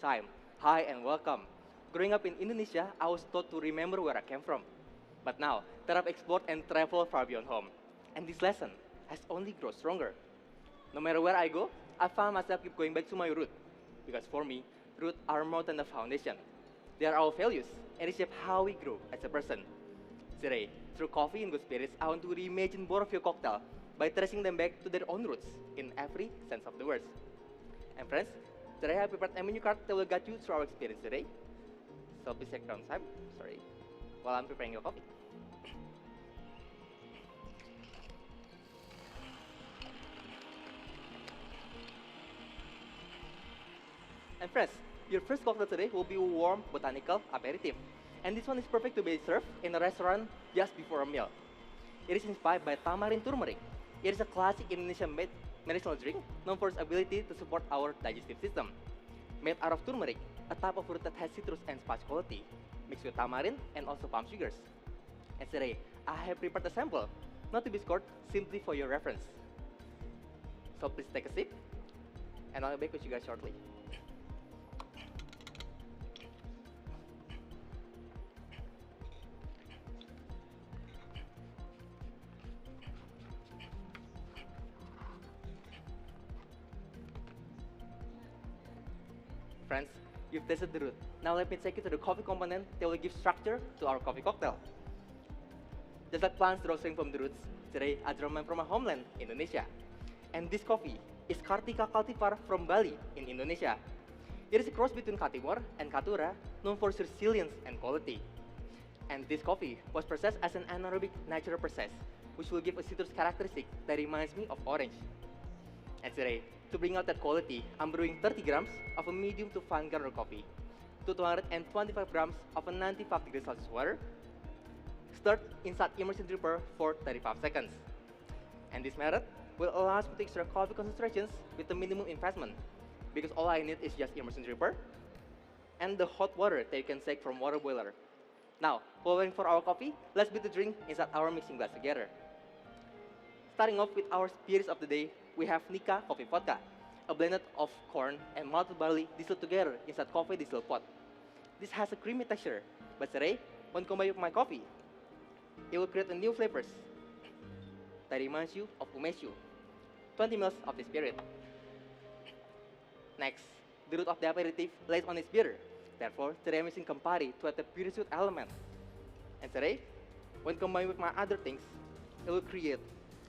time. Hi and welcome. Growing up in Indonesia, I was taught to remember where I came from. But now that I've explored and traveled far beyond home, and this lesson has only grown stronger. No matter where I go, I find myself keep going back to my root. Because for me, roots are more than a foundation. They are our values, and they shape how we grow as a person. Today, through coffee and good spirits, I want to reimagine both of your cocktail by tracing them back to their own roots in every sense of the word. And friends, today I prepared a menu card that will guide you through our experience today. So please take down time, sorry, while I'm preparing your coffee. And friends, your first cocktail today will be a warm botanical aperitif. And this one is perfect to be served in a restaurant just before a meal. It is inspired by tamarind turmeric. It is a classic Indonesian made medicinal drink known for its ability to support our digestive system. Made out of turmeric, a type of fruit that has citrus and spice quality, mixed with tamarind and also palm sugars. And today, I have prepared a sample, not to be scored, simply for your reference. So please take a sip, and I'll be back with you guys shortly. Friends, you've tasted the root. Now let me take you to the coffee component that will give structure to our coffee cocktail. Just like plants rostering from the roots, today I draw mine from my homeland, Indonesia. And this coffee is Kartika cultivar from Bali in Indonesia. It is a cross between Katimor and Katura, known for its resilience and quality. And this coffee was processed as an anaerobic natural process, which will give a citrus characteristic that reminds me of orange. And today, to bring out that quality, I'm brewing 30 grams of a medium to fine ground coffee to 225 grams of a 95 degrees Celsius water, stirred inside immersion dripper for 35 seconds. And this method will allow us to extract coffee concentrations with a minimum investment, because all I need is just immersion dripper and the hot water that you can take from water boiler. Now, while waiting for our coffee, let's beat the drink inside our mixing glass together. Starting off with our spirits of the day, we have Nika Coffee Vodka, a blend of corn and malted barley distilled together inside coffee distill pot. This has a creamy texture, but today, when combined with my coffee, it will create a new flavors that reminds you of umeshu, 20 ml of the spirit. Next, the root of the aperitif lays on its bitter. Therefore, today I'm using Campari to add the pure sweet element. And today, when combined with my other things, it will create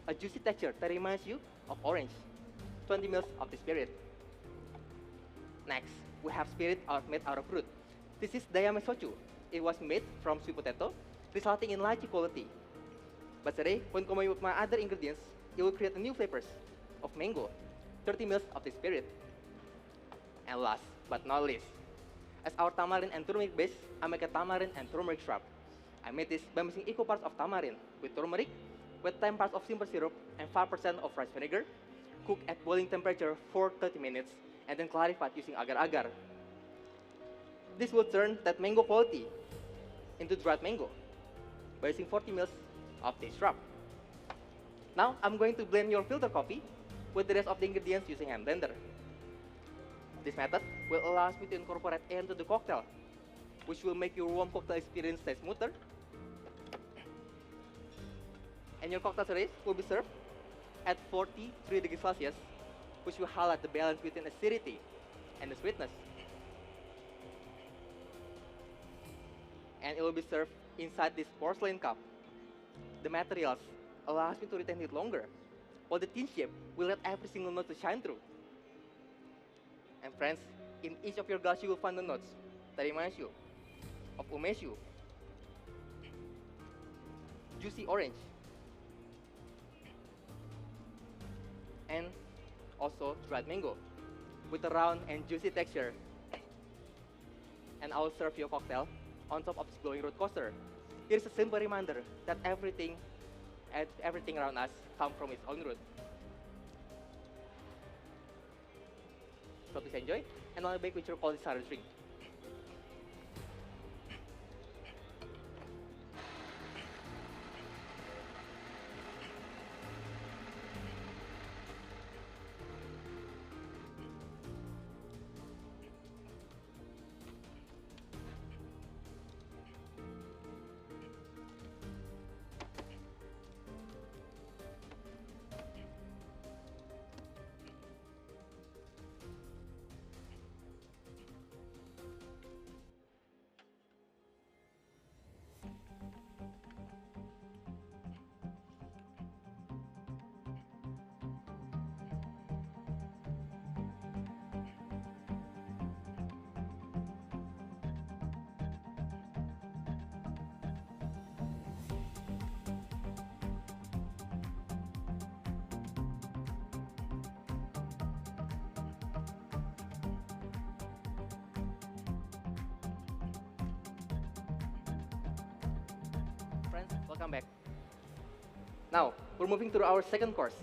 a juicy texture that reminds you of orange, 20 ml of the spirit. Next, we have spirit made out of fruit. This is Dayame Sochu. It was made from sweet potato, resulting in lychee quality. But today, when combined with my other ingredients, it will create a new flavors of mango, 30 ml of the spirit. And last but not least, as our tamarind and turmeric base, I make a tamarind and turmeric syrup. I made this by mixing equal parts of tamarind with turmeric, with 10 parts of simple syrup and 5% of rice vinegar, cook at boiling temperature for 30 minutes, and then clarified using agar-agar. This will turn that mango quality into dried mango by using 40 ml of this syrup. Now, I'm going to blend your filter coffee with the rest of the ingredients using hand blender. This method will allow me to incorporate air into the cocktail, which will make your warm cocktail experience stay smoother. And your cocktail today will be served at 43 degrees Celsius, which will highlight the balance between acidity and the sweetness. And it will be served inside this porcelain cup. The materials allows me to retain it longer, while the thin shape will let every single note to shine through. And friends, in each of your glass you will find the notes that reminds you of umeshu, juicy orange, and also dried mango with a round and juicy texture. And I will serve your cocktail on top of this glowing root coaster. It is a simple reminder that everything around us comes from its own root. So please enjoy, and I'll be back with your quality starter drink. Welcome back. Now, we're moving to our second course.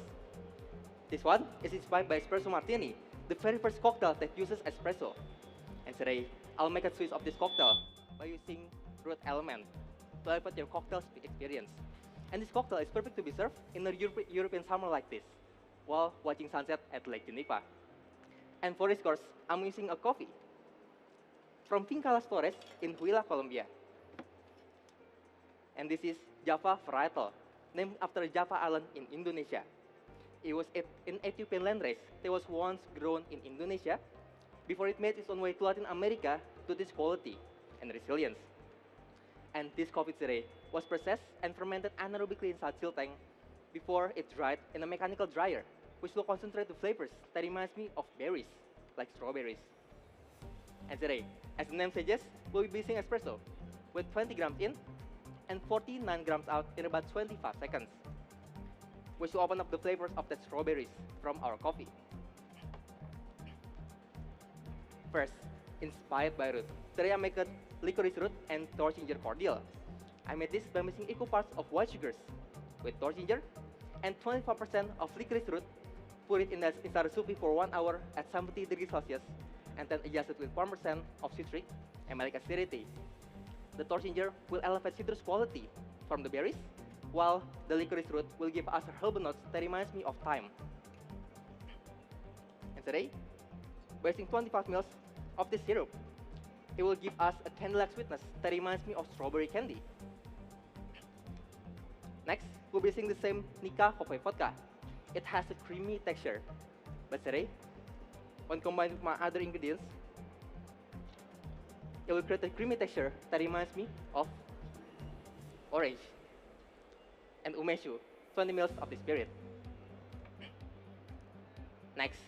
This one is inspired by espresso martini, the very first cocktail that uses espresso. And today, I'll make a twist of this cocktail by using root element to elevate your cocktail experience. And this cocktail is perfect to be served in a European summer like this, while watching sunset at Lake Geneva. And for this course, I'm using a coffee from Finca Las Flores in Huila, Colombia. And this is Java varietal, named after Java Island in Indonesia. It was an Ethiopian landrace that was once grown in Indonesia before it made its own way to Latin America to this quality and resilience. And this coffee today was processed and fermented anaerobically inside chill tank before it dried in a mechanical dryer, which will concentrate the flavors that reminds me of berries, like strawberries. And today, as the name suggests, we'll be using espresso with 20 grams in and 49 grams out in about 25 seconds, which will open up the flavors of the strawberries from our coffee. First, inspired by root, today I make a licorice root and torch ginger cordial. I made this by mixing equal parts of white sugars with torch ginger and 25% of licorice root. Put it inside a soup for 1 hour at 70 degrees Celsius, and then adjust it with 1% of citric and malic acidity. The torch ginger will elevate citrus quality from the berries, while the licorice root will give us herbal notes that reminds me of thyme. And today, by using 25 ml of this syrup, it will give us a candy-like sweetness that reminds me of strawberry candy. Next, we'll be using the same Nika coffee vodka. It has a creamy texture, but today, when combined with my other ingredients, it will create a creamy texture that reminds me of orange and umeshu, 20 ml of the spirit. Next,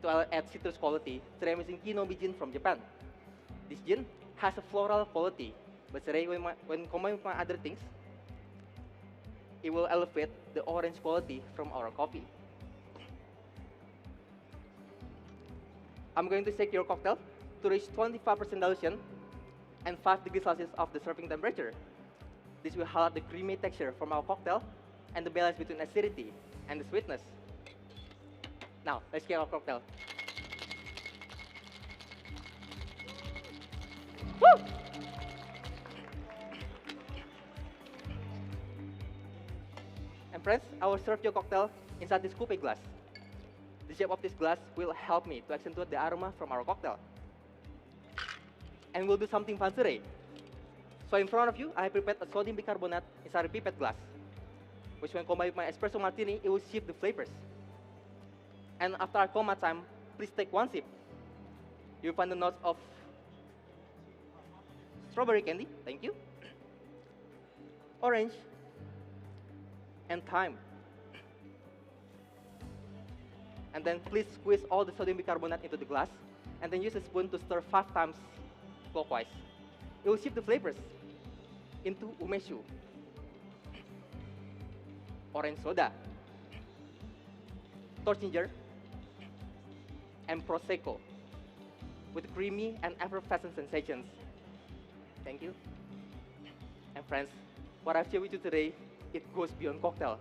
to add citrus quality, today I'm using Kinobi gin from Japan. This gin has a floral quality, but today when combined with my other things, it will elevate the orange quality from our coffee. I'm going to shake your cocktail to reach 25% dilution and 5 degrees Celsius of the serving temperature. This will highlight the creamy texture from our cocktail and the balance between acidity and the sweetness. Now, let's shake our cocktail. Woo! And friends, I will serve your cocktail inside this coupe glass. The shape of this glass will help me to accentuate the aroma from our cocktail. And we'll do something fun today. So in front of you, I have prepared a sodium bicarbonate inside a pipette glass, which when combined with my espresso martini, it will shift the flavors. And after I call my time, please take one sip. You'll find the notes of strawberry candy, thank you, orange, and thyme. And then please squeeze all the sodium bicarbonate into the glass, and then use a spoon to stir 5 times clockwise. It will shift the flavors into umeshu, orange soda, torch ginger, and prosecco with creamy and effervescent sensations. Thank you. And friends, what I've shared with you today, it goes beyond cocktail.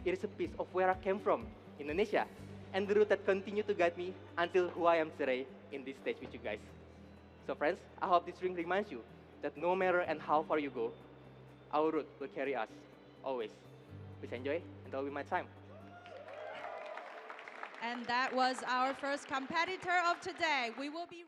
It is a piece of where I came from, Indonesia, and the route that continue to guide me until who I am today in this stage with you guys. So friends, I hope this drink reminds you that no matter and how far you go, our route will carry us, always. Please enjoy, and that will be my time. And that was our first competitor of today. We will be